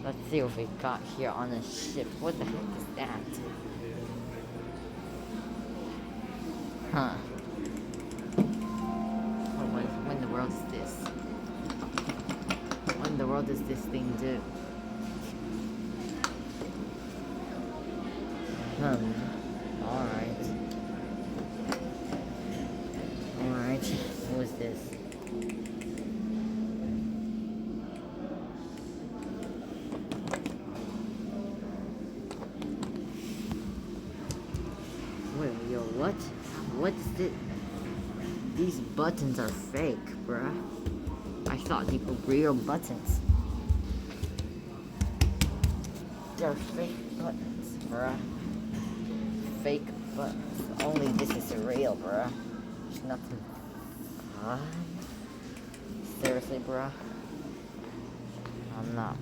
Let's see what we got here on the ship. What the heck is that? Huh. Oh, when in the world is this? What in the world does this thing do? Alright. Alright. What was this? Wait, yo, what? What is this? These buttons are fake, bruh. I thought these were real buttons. They're fake buttons, bruh. Fake buttons. Only this is real, bruh. There's nothing. Seriously, bruh? I'm not.